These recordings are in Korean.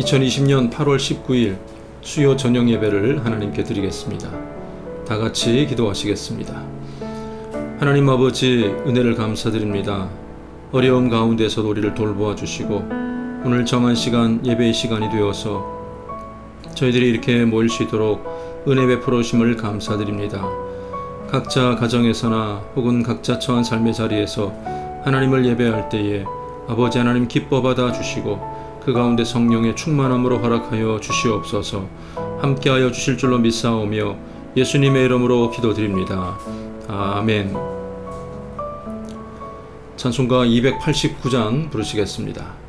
2020년 8월 19일 수요 저녁 예배를 하나님께 드리겠습니다. 다 같이 기도하시겠습니다. 하나님 아버지, 은혜를 감사드립니다. 어려움 가운데서 우리를 돌보아 주시고 오늘 정한 시간, 예배의 시간이 되어서 저희들이 이렇게 모일 수 있도록 은혜 베풀어 주심을 감사드립니다. 각자 가정에서나 혹은 각자 처한 삶의 자리에서 하나님을 예배할 때에 아버지 하나님 기뻐 받아 주시고 그 가운데 성령의 충만함으로 허락하여 주시옵소서. 함께하여 주실 줄로 믿사오며 예수님의 이름으로 기도드립니다. 아멘. 찬송가 289장 부르시겠습니다.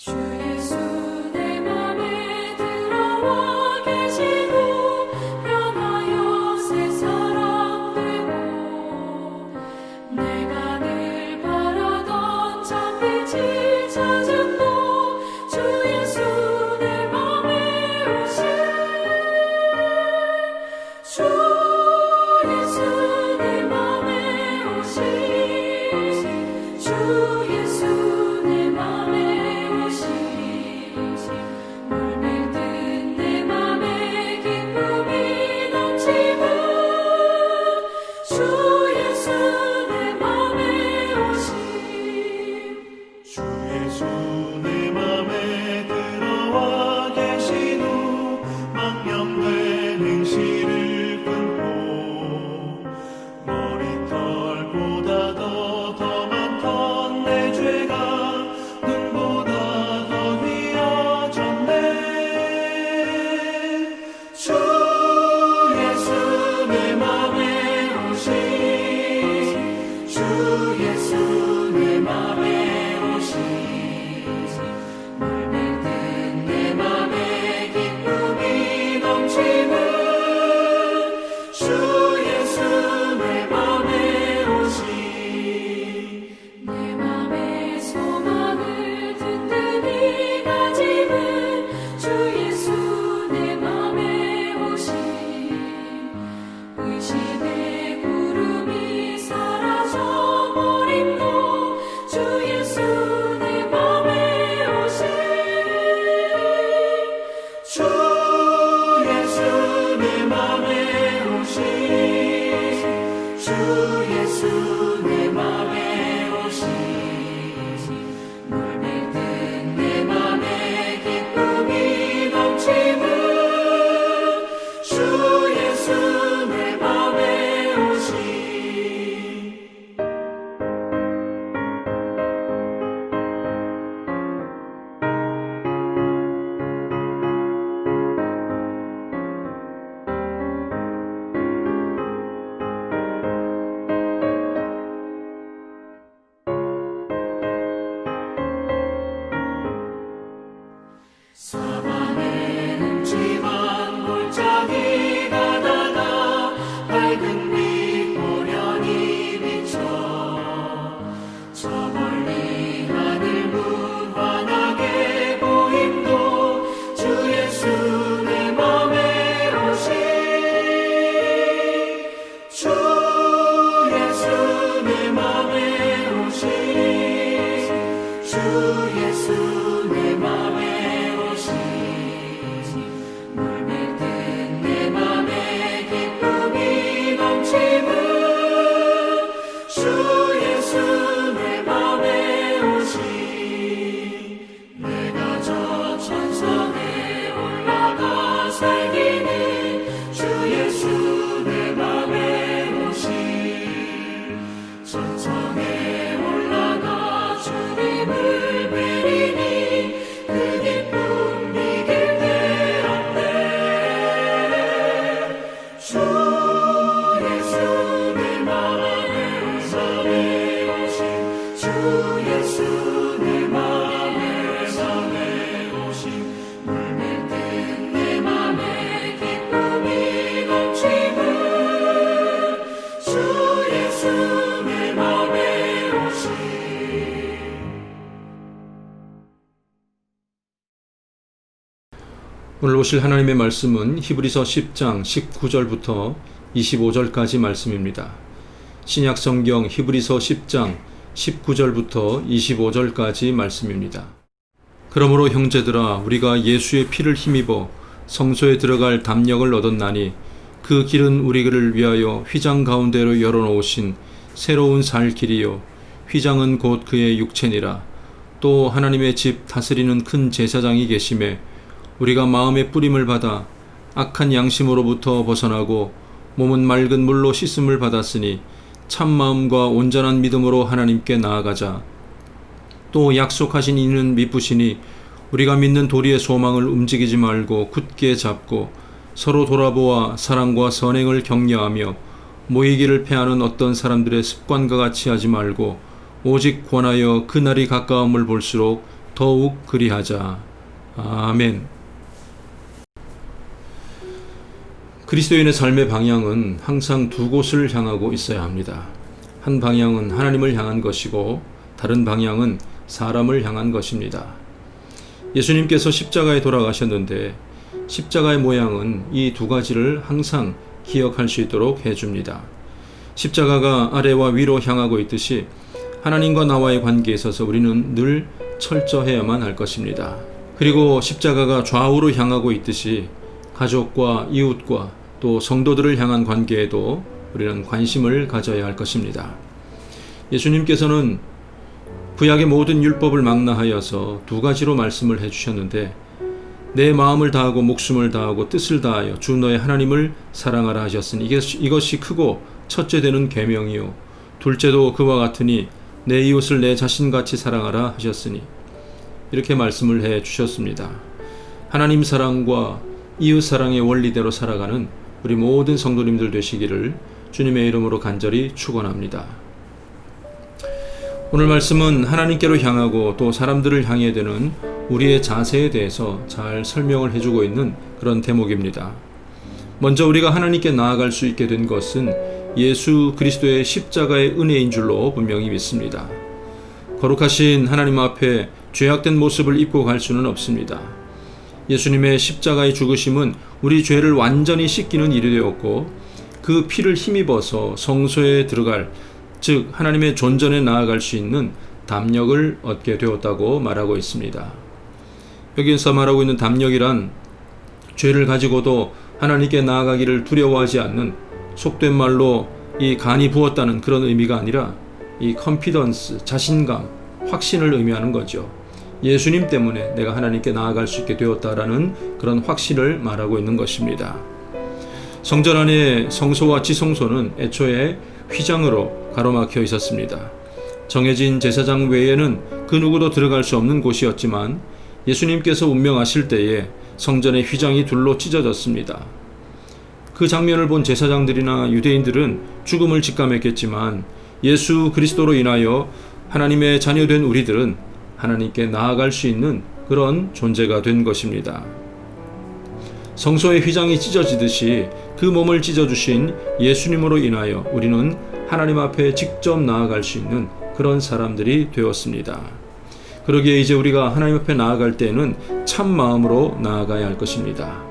주 예수 내 맘에 들어와 계시고 변하여 새 사람 오늘 보실 하나님의 말씀은 히브리서 10장 19절부터 25절까지 말씀입니다. 신약 성경 히브리서 10장 19절부터 25절까지 말씀입니다. 그러므로 형제들아 우리가 예수의 피를 힘입어 성소에 들어갈 담력을 얻었나니 그 길은 우리를 위하여 휘장 가운데로 열어놓으신 새로운 살 길이요 휘장은 곧 그의 육체니라. 또 하나님의 집 다스리는 큰 제사장이 계심에 우리가 마음의 뿌림을 받아 악한 양심으로부터 벗어나고 몸은 맑은 물로 씻음을 받았으니 참 마음과 온전한 믿음으로 하나님께 나아가자. 또 약속하신 이는 미쁘시니 우리가 믿는 도리의 소망을 움직이지 말고 굳게 잡고 서로 돌아보아 사랑과 선행을 격려하며 모이기를 패하는 어떤 사람들의 습관과 같이 하지 말고 오직 권하여 그날이 가까움을 볼수록 더욱 그리하자. 아멘. 그리스도인의 삶의 방향은 항상 두 곳을 향하고 있어야 합니다. 한 방향은 하나님을 향한 것이고 다른 방향은 사람을 향한 것입니다. 예수님께서 십자가에 돌아가셨는데 십자가의 모양은 이 두 가지를 항상 기억할 수 있도록 해줍니다. 십자가가 아래와 위로 향하고 있듯이 하나님과 나와의 관계에 있어서 우리는 늘 철저해야만 할 것입니다. 그리고 십자가가 좌우로 향하고 있듯이 가족과 이웃과 또 성도들을 향한 관계에도 우리는 관심을 가져야 할 것입니다. 예수님께서는 구약의 모든 율법을 망라하여서 두 가지로 말씀을 해주셨는데 내 마음을 다하고 목숨을 다하고 뜻을 다하여 주 너의 하나님을 사랑하라 하셨으니 이것이 크고 첫째 되는 계명이요 둘째도 그와 같으니 내 이웃을 내 자신같이 사랑하라 하셨으니 이렇게 말씀을 해 주셨습니다. 하나님 사랑과 이웃 사랑의 원리대로 살아가는 우리 모든 성도님들 되시기를 주님의 이름으로 간절히 축원합니다. 오늘 말씀은 하나님께로 향하고 또 사람들을 향해야 되는 우리의 자세에 대해서 잘 설명을 해주고 있는 그런 대목입니다. 먼저 우리가 하나님께 나아갈 수 있게 된 것은 예수 그리스도의 십자가의 은혜인 줄로 분명히 믿습니다. 거룩하신 하나님 앞에 죄악된 모습을 입고 갈 수는 없습니다. 예수님의 십자가의 죽으심은 우리 죄를 완전히 씻기는 일이 되었고 그 피를 힘입어서 성소에 들어갈 즉 하나님의 존전에 나아갈 수 있는 담력을 얻게 되었다고 말하고 있습니다. 여기서 말하고 있는 담력이란 죄를 가지고도 하나님께 나아가기를 두려워하지 않는 속된 말로 이 간이 부었다는 그런 의미가 아니라 이 컨피던스, 자신감, 확신을 의미하는 거죠. 예수님 때문에 내가 하나님께 나아갈 수 있게 되었다라는 그런 확신을 말하고 있는 것입니다. 성전 안에 성소와 지성소는 애초에 휘장으로 가로막혀 있었습니다. 정해진 제사장 외에는 그 누구도 들어갈 수 없는 곳이었지만 예수님께서 운명하실 때에 성전의 휘장이 둘로 찢어졌습니다. 그 장면을 본 제사장들이나 유대인들은 죽음을 직감했겠지만 예수 그리스도로 인하여 하나님의 자녀된 우리들은 하나님께 나아갈 수 있는 그런 존재가 된 것입니다. 성소의 휘장이 찢어지듯이 그 몸을 찢어주신 예수님으로 인하여 우리는 하나님 앞에 직접 나아갈 수 있는 그런 사람들이 되었습니다. 그러기에 이제 우리가 하나님 앞에 나아갈 때에는 참 마음으로 나아가야 할 것입니다.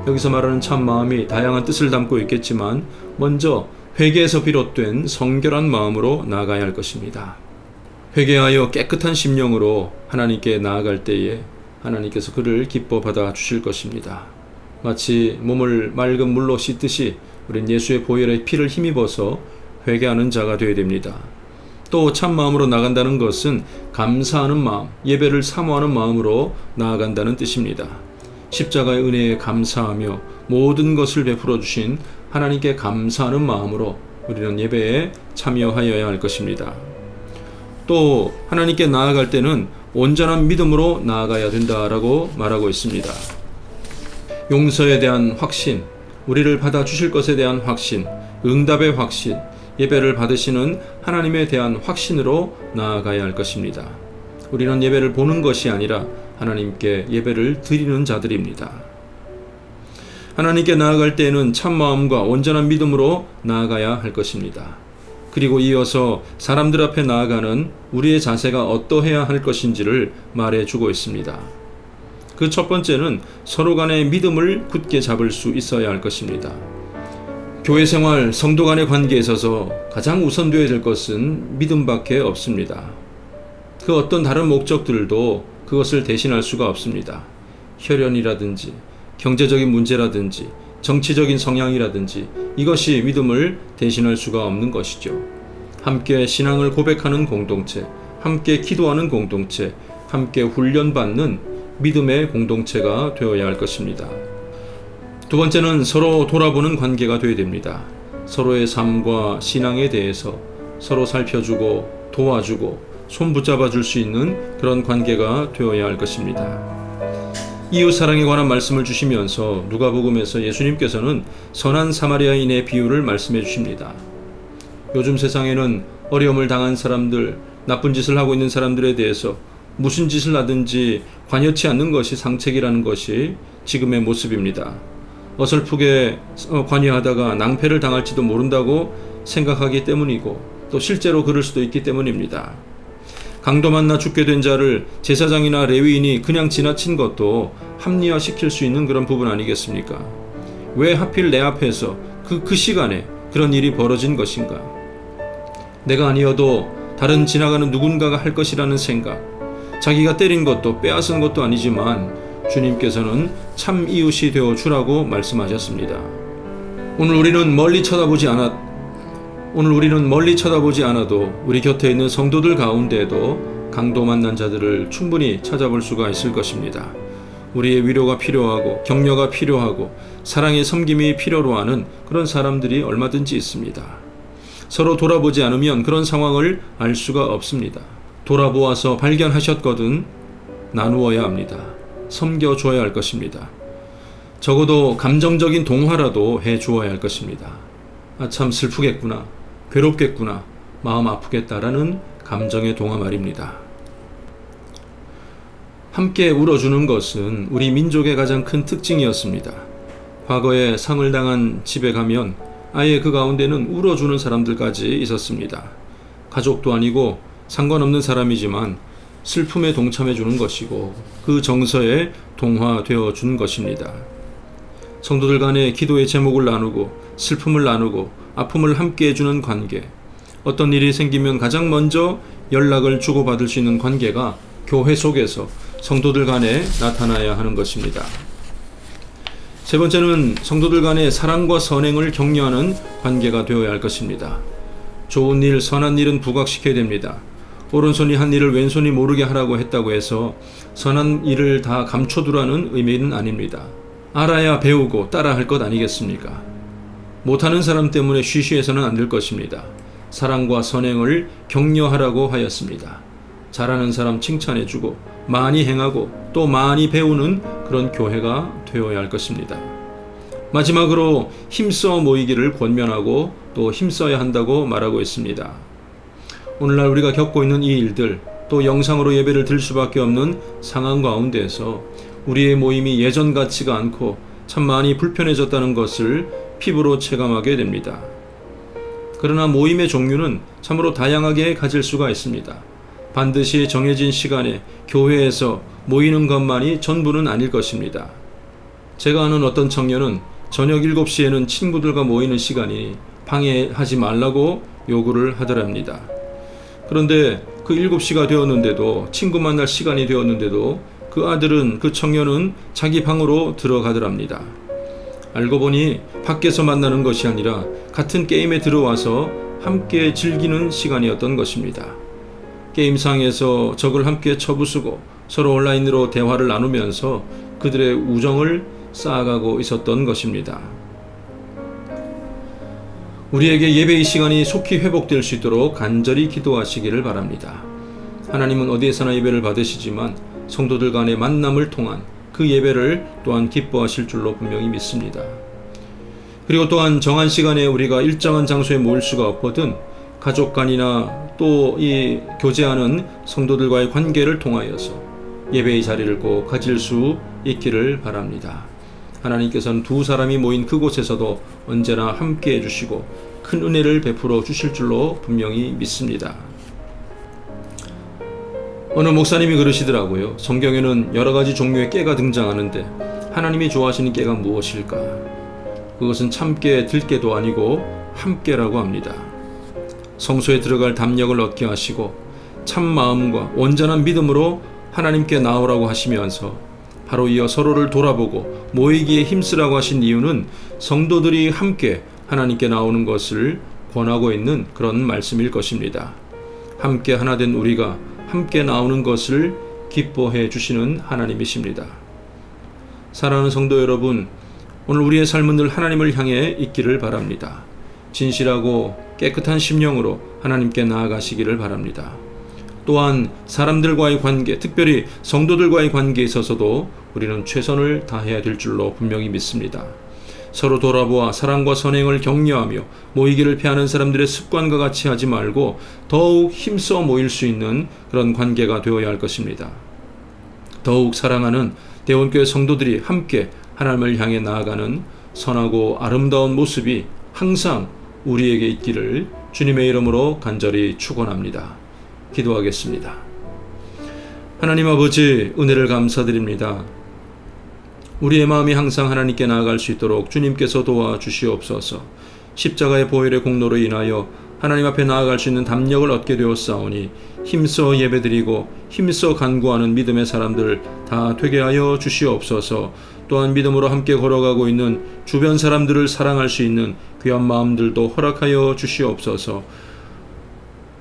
여기서 말하는 참 마음이 다양한 뜻을 담고 있겠지만 먼저 회개에서 비롯된 성결한 마음으로 나아가야 할 것입니다. 회개하여 깨끗한 심령으로 하나님께 나아갈 때에 하나님께서 그를 기뻐 받아 주실 것입니다. 마치 몸을 맑은 물로 씻듯이 우린 예수의 보혈의 피를 힘입어서 회개하는 자가 되어야 됩니다. 또 참 마음으로 나간다는 것은 감사하는 마음, 예배를 사모하는 마음으로 나아간다는 뜻입니다. 십자가의 은혜에 감사하며 모든 것을 베풀어 주신 하나님께 감사하는 마음으로 우리는 예배에 참여하여야 할 것입니다. 또 하나님께 나아갈 때는 온전한 믿음으로 나아가야 된다라고 말하고 있습니다. 용서에 대한 확신, 우리를 받아주실 것에 대한 확신, 응답의 확신, 예배를 받으시는 하나님에 대한 확신으로 나아가야 할 것입니다. 우리는 예배를 보는 것이 아니라 하나님께 예배를 드리는 자들입니다. 하나님께 나아갈 때에는 참마음과 온전한 믿음으로 나아가야 할 것입니다. 그리고 이어서 사람들 앞에 나아가는 우리의 자세가 어떠해야 할 것인지를 말해주고 있습니다. 그 첫 번째는 서로 간의 믿음을 굳게 잡을 수 있어야 할 것입니다. 교회 생활, 성도 간의 관계에 있어서 가장 우선되어야 될 것은 믿음밖에 없습니다. 그 어떤 다른 목적들도 그것을 대신할 수가 없습니다. 혈연이라든지 경제적인 문제라든지 정치적인 성향이라든지 이것이 믿음을 대신할 수가 없는 것이죠. 함께 신앙을 고백하는 공동체, 함께 기도하는 공동체, 함께 훈련받는 믿음의 공동체가 되어야 할 것입니다. 두 번째는 서로 돌아보는 관계가 되어야 됩니다. 서로의 삶과 신앙에 대해서 서로 살펴주고 도와주고 손 붙잡아 줄 수 있는 그런 관계가 되어야 할 것입니다. 이웃 사랑에 관한 말씀을 주시면서 누가복음에서 예수님께서는 선한 사마리아인의 비유를 말씀해 주십니다. 요즘 세상에는 어려움을 당한 사람들, 나쁜 짓을 하고 있는 사람들에 대해서 무슨 짓을 하든지 관여치 않는 것이 상책이라는 것이 지금의 모습입니다. 어설프게 관여하다가 낭패를 당할지도 모른다고 생각하기 때문이고 또 실제로 그럴 수도 있기 때문입니다. 강도 만나 죽게 된 자를 제사장이나 레위인이 그냥 지나친 것도 합리화시킬 수 있는 그런 부분 아니겠습니까? 왜 하필 내 앞에서 그 시간에 그런 일이 벌어진 것인가? 내가 아니어도 다른 지나가는 누군가가 할 것이라는 생각, 자기가 때린 것도 빼앗은 것도 아니지만 주님께서는 참 이웃이 되어 주라고 말씀하셨습니다. 오늘 우리는 멀리 쳐다보지 않아도 우리 곁에 있는 성도들 가운데에도 강도 만난 자들을 충분히 찾아볼 수가 있을 것입니다. 우리의 위로가 필요하고 격려가 필요하고 사랑의 섬김이 필요로 하는 그런 사람들이 얼마든지 있습니다. 서로 돌아보지 않으면 그런 상황을 알 수가 없습니다. 돌아보아서 발견하셨거든 나누어야 합니다. 섬겨줘야 할 것입니다. 적어도 감정적인 동화라도 해주어야 할 것입니다. 아, 참 슬프겠구나, 괴롭겠구나, 마음 아프겠다라는 감정의 동화 말입니다. 함께 울어주는 것은 우리 민족의 가장 큰 특징이었습니다. 과거에 상을 당한 집에 가면 아예 그 가운데는 울어주는 사람들까지 있었습니다. 가족도 아니고 상관없는 사람이지만 슬픔에 동참해 주는 것이고 그 정서에 동화되어 준 것입니다. 성도들 간에 기도의 제목을 나누고 슬픔을 나누고 아픔을 함께 해주는 관계, 어떤 일이 생기면 가장 먼저 연락을 주고받을 수 있는 관계가 교회 속에서 성도들 간에 나타나야 하는 것입니다. 세 번째는 성도들 간의 사랑과 선행을 격려하는 관계가 되어야 할 것입니다. 좋은 일, 선한 일은 부각시켜야 됩니다. 오른손이 한 일을 왼손이 모르게 하라고 했다고 해서 선한 일을 다 감춰두라는 의미는 아닙니다. 알아야 배우고 따라할 것 아니겠습니까? 못하는 사람 때문에 쉬쉬해서는 안 될 것입니다. 사랑과 선행을 격려하라고 하였습니다. 잘하는 사람 칭찬해주고 많이 행하고 또 많이 배우는 그런 교회가 되어야 할 것입니다. 마지막으로 힘써 모이기를 권면하고 또 힘써야 한다고 말하고 있습니다. 오늘날 우리가 겪고 있는 이 일들, 또 영상으로 예배를 드릴 수밖에 없는 상황 가운데에서 우리의 모임이 예전 같지가 않고 참 많이 불편해졌다는 것을 피부로 체감하게 됩니다. 그러나 모임의 종류는 참으로 다양하게 가질 수가 있습니다. 반드시 정해진 시간에 교회에서 모이는 것만이 전부는 아닐 것입니다. 제가 아는 어떤 청년은 저녁 7시에는 친구들과 모이는 시간이 방해하지 말라고 요구를 하더랍니다. 그런데 그 7시가 되었는데도, 친구 만날 시간이 되었는데도 그 청년은 자기 방으로 들어가더랍니다. 알고 보니 밖에서 만나는 것이 아니라 같은 게임에 들어와서 함께 즐기는 시간이었던 것입니다. 게임상에서 적을 함께 쳐부수고 서로 온라인으로 대화를 나누면서 그들의 우정을 쌓아가고 있었던 것입니다. 우리에게 예배의 시간이 속히 회복될 수 있도록 간절히 기도하시기를 바랍니다. 하나님은 어디에서나 예배를 받으시지만 성도들 간의 만남을 통한 그 예배를 또한 기뻐하실 줄로 분명히 믿습니다. 그리고 또한 정한 시간에 우리가 일정한 장소에 모일 수가 없거든 가족 간이나 또 이 교제하는 성도들과의 관계를 통하여서 예배의 자리를 꼭 가질 수 있기를 바랍니다. 하나님께서는 두 사람이 모인 그곳에서도 언제나 함께 해주시고 큰 은혜를 베풀어 주실 줄로 분명히 믿습니다. 어느 목사님이 그러시더라고요. 성경에는 여러 가지 종류의 깨가 등장하는데 하나님이 좋아하시는 깨가 무엇일까? 그것은 참깨, 들깨도 아니고 함깨라고 합니다. 성소에 들어갈 담력을 얻게 하시고 참 마음과 온전한 믿음으로 하나님께 나오라고 하시면서 바로 이어 서로를 돌아보고 모이기에 힘쓰라고 하신 이유는 성도들이 함께 하나님께 나오는 것을 권하고 있는 그런 말씀일 것입니다. 함께 하나 된 우리가 함께 나오는 것을 기뻐해 주시는 하나님이십니다. 사랑하는 성도 여러분, 오늘 우리의 삶은 늘 하나님을 향해 있기를 바랍니다. 진실하고 깨끗한 심령으로 하나님께 나아가시기를 바랍니다. 또한 사람들과의 관계, 특별히 성도들과의 관계에 있어서도 우리는 최선을 다해야 될 줄로 분명히 믿습니다. 서로 돌아보아 사랑과 선행을 격려하며 모이기를 피하는 사람들의 습관과 같이 하지 말고 더욱 힘써 모일 수 있는 그런 관계가 되어야 할 것입니다. 더욱 사랑하는 대원교회 성도들이 함께 하나님을 향해 나아가는 선하고 아름다운 모습이 항상 우리에게 있기를 주님의 이름으로 간절히 축원합니다. 기도하겠습니다. 하나님 아버지, 은혜를 감사드립니다. 우리의 마음이 항상 하나님께 나아갈 수 있도록 주님께서 도와주시옵소서. 십자가의 보혈의 공로로 인하여 하나님 앞에 나아갈 수 있는 담력을 얻게 되었사오니 힘써 예배드리고 힘써 간구하는 믿음의 사람들 다 되게 하여 주시옵소서. 또한 믿음으로 함께 걸어가고 있는 주변 사람들을 사랑할 수 있는 귀한 마음들도 허락하여 주시옵소서.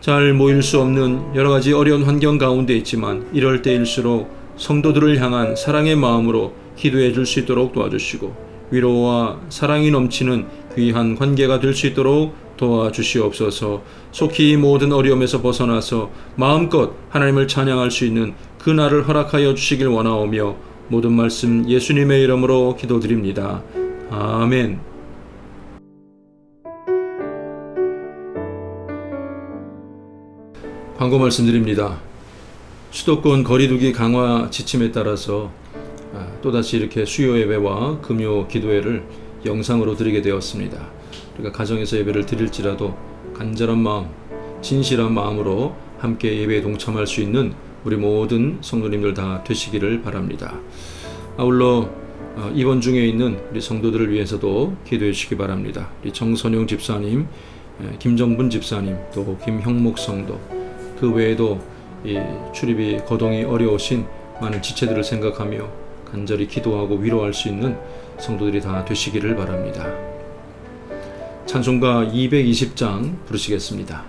잘 모일 수 없는 여러 가지 어려운 환경 가운데 있지만 이럴 때일수록 성도들을 향한 사랑의 마음으로 기도해 줄 수 있도록 도와주시고 위로와 사랑이 넘치는 귀한 관계가 될 수 있도록 도와주시옵소서. 속히 모든 어려움에서 벗어나서 마음껏 하나님을 찬양할 수 있는 그 날을 허락하여 주시길 원하오며 모든 말씀 예수님의 이름으로 기도드립니다. 아멘. 광고 말씀드립니다. 수도권 거리두기 강화 지침에 따라서 또다시 이렇게 수요 예배와 금요 기도회를 영상으로 드리게 되었습니다. 그러니까 가정에서 예배를 드릴지라도 간절한 마음, 진실한 마음으로 함께 예배에 동참할 수 있는 우리 모든 성도님들 다 되시기를 바랍니다. 아울러 입원 중에 있는 우리 성도들을 위해서도 기도해 주시기 바랍니다. 우리 정선용 집사님, 김정분 집사님, 또 김형목 성도, 그 외에도 이 출입이 거동이 어려우신 많은 지체들을 생각하며 간절히 기도하고 위로할 수 있는 성도들이 다 되시기를 바랍니다. 찬송가 220장 부르시겠습니다.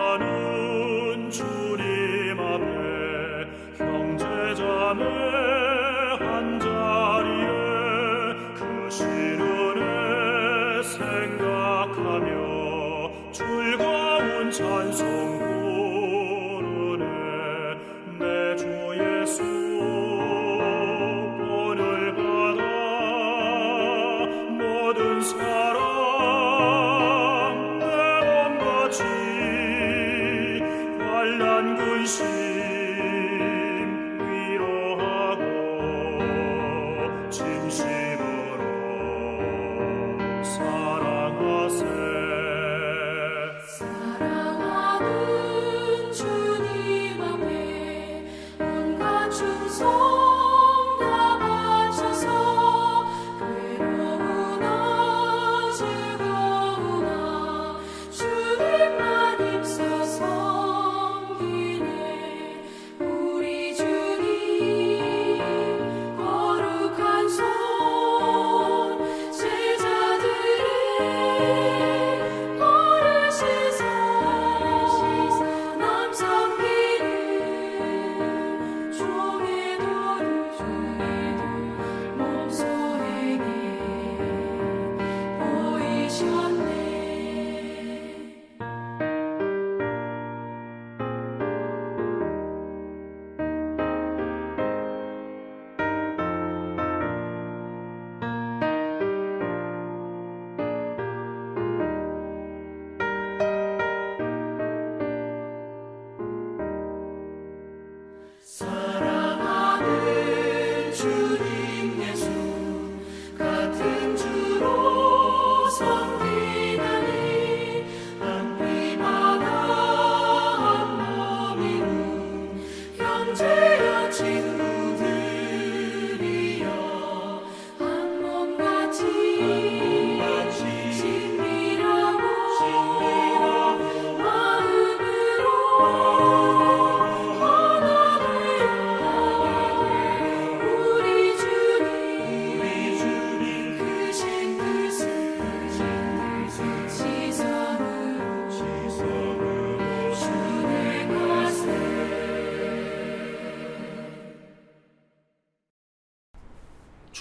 사랑하는 주님 앞에 형제자매 한자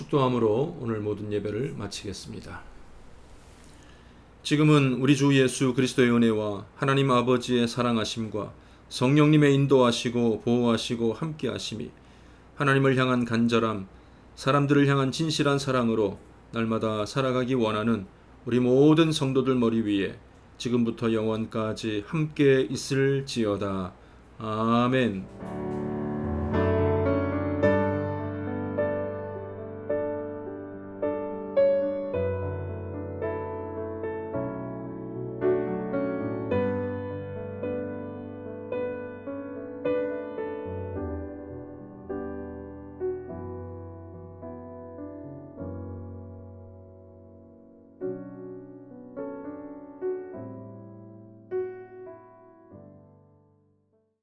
축도함으로 오늘 모든 예배를 마치겠습니다. 지금은 우리 주 예수 그리스도의 은혜와 하나님 아버지의 사랑하심과 성령님의 인도하시고 보호하시고 함께하심이 하나님을 향한 간절함, 사람들을 향한 진실한 사랑으로 날마다 살아가기 원하는 우리 모든 성도들 머리 위에 지금부터 영원까지 함께 있을지어다. 아멘.